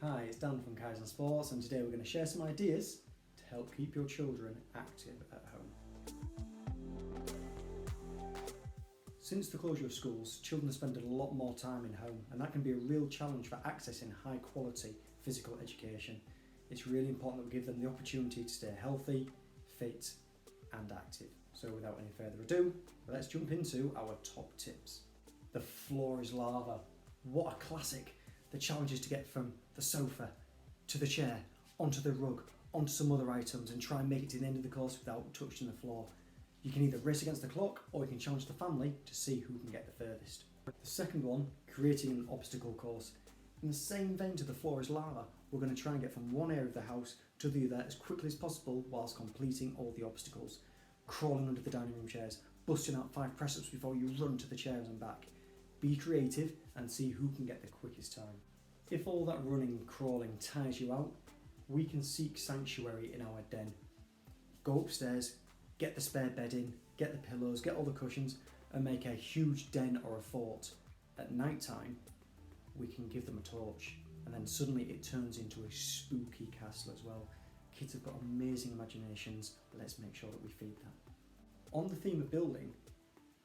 Hi, it's Dan from Kaizen Sports, and today we're going to share some ideas to help keep your children active at home. Since the closure of schools, children spend a lot more time in home, and that can be a real challenge for accessing high quality physical education. It's really important that we give them the opportunity to stay healthy, fit and active. So without any further ado, let's jump into our top tips. The floor is lava. What a classic! The challenge is to get from the sofa to the chair, onto the rug, onto some other items and try and make it to the end of the course without touching the floor. You can either race against the clock or you can challenge the family to see who can get the furthest. The second one, creating an obstacle course. In the same vein to the floor is lava, we're going to try and get from one area of the house to the other as quickly as possible whilst completing all the obstacles. Crawling under the dining room chairs, busting out 5 press-ups before you run to the chairs and back. Be creative and see who can get the quickest time. If all that running and crawling tires you out, we can seek sanctuary in our den. Go upstairs, get the spare bed in, get the pillows, get all the cushions and make a huge den or a fort. At night time, we can give them a torch and then suddenly it turns into a spooky castle as well. Kids have got amazing imaginations, let's make sure that we feed that. On the theme of building,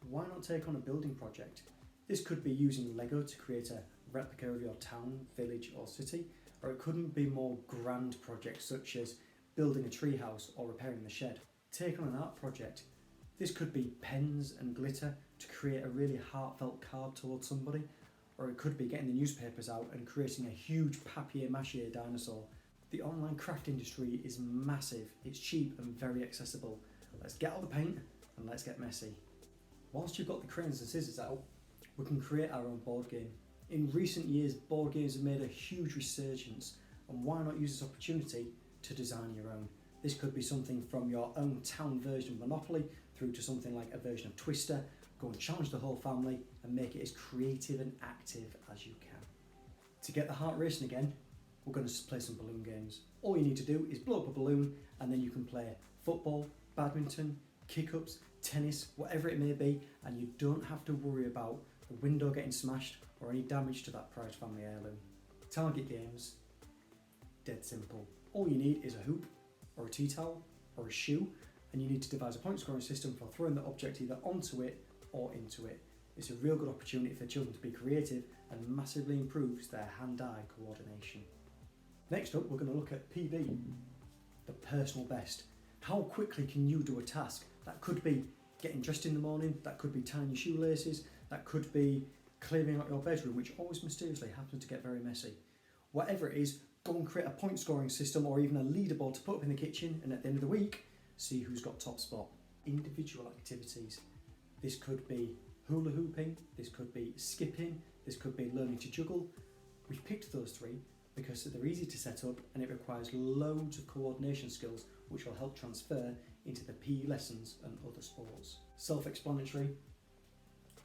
why not take on a building project? This could be using Lego to create a replica of your town, village or city, or it couldn't be more grand projects such as building a treehouse or repairing the shed. Take on an art project. This could be pens and glitter to create a really heartfelt card towards somebody, or it could be getting the newspapers out and creating a huge papier-mâché dinosaur. The online craft industry is massive, it's cheap and very accessible. Let's get all the paint and let's get messy. Whilst you've got the crayons and scissors out, we can create our own board game. In recent years, board games have made a huge resurgence, and why not use this opportunity to design your own? This could be something from your own town version of Monopoly through to something like a version of Twister. Go and challenge the whole family and make it as creative and active as you can. To get the heart racing again, we're going to play some balloon games. All you need to do is blow up a balloon and then you can play football, badminton, kick-ups, tennis, whatever it may be, and you don't have to worry about the window getting smashed or any damage to that prized family heirloom. Target games, dead simple. All you need is a hoop or a tea towel or a shoe, and you need to devise a point scoring system for throwing the object either onto it or into it. It's a real good opportunity for children to be creative and massively improves their hand-eye coordination. Next up, we're going to look at PB, the personal best. How quickly can you do a task? That could be getting dressed in the morning, that could be tying your shoelaces, that could be clearing out your bedroom, which always mysteriously happens to get very messy. Whatever it is, go and create a point scoring system or even a leaderboard to put up in the kitchen, and at the end of the week, see who's got top spot. Individual activities. This could be hula hooping, this could be skipping, this could be learning to juggle. We've picked those 3 because they're easy to set up and it requires loads of coordination skills which will help transfer into the PE lessons and other sports. Self-explanatory,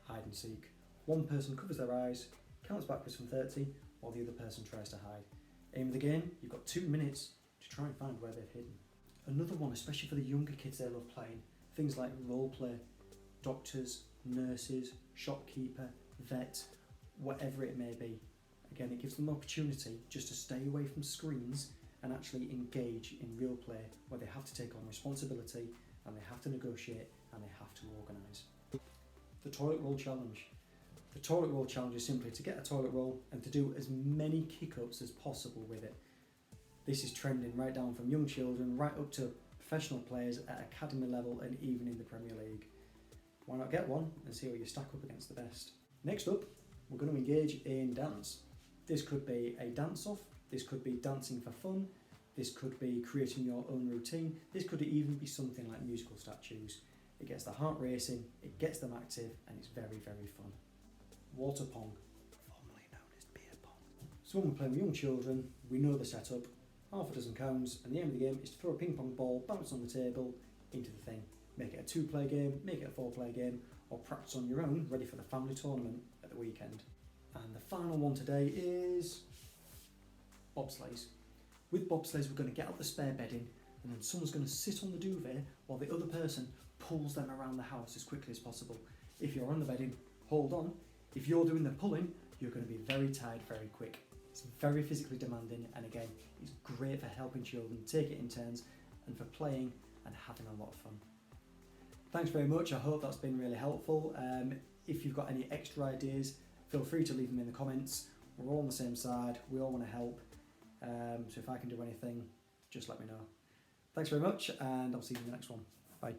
hide and seek. One person covers their eyes, counts backwards from 30 while the other person tries to hide. Aim of the game, you've got 2 minutes to try and find where they've hidden. Another one, especially for the younger kids, they love playing, things like role play, doctors, nurses, shopkeeper, vet, whatever it may be. Again, it gives them the opportunity just to stay away from screens and actually engage in real play where they have to take on responsibility and they have to negotiate and they have to organise. The toilet roll challenge. The toilet roll challenge is simply to get a toilet roll and to do as many kick-ups as possible with it. This is trending right down from young children right up to professional players at academy level and even in the Premier League. Why not get one and see how you stack up against the best? Next up, we're going to engage in dance. This could be a dance-off, this could be dancing for fun, this could be creating your own routine, this could even be something like musical statues. It gets the heart racing, it gets them active, and it's very, very fun. Water pong, formerly known as beer pong. So when we're playing with young children, we know the setup, half a dozen cones, and the aim of the game is to throw a ping pong ball, bounce on the table, into the thing. Make it a 2-player game, make it a 4-player game, or practice on your own, ready for the family tournament at the weekend. And the final one today is bobsleighs. With bobsleighs, we're going to get out the spare bedding and then someone's going to sit on the duvet while the other person pulls them around the house as quickly as possible. If you're on the bedding, hold on. If you're doing the pulling, you're going to be very tired very quick. It's very physically demanding, and again, it's great for helping children take it in turns and for playing and having a lot of fun. Thanks very much, I hope that's been really helpful. If you've got any extra ideas, feel free to leave them in the comments. We're all on the same side, we all want to help, so if I can do anything, just let me know. Thanks very much, and I'll see you in the next one. Bye.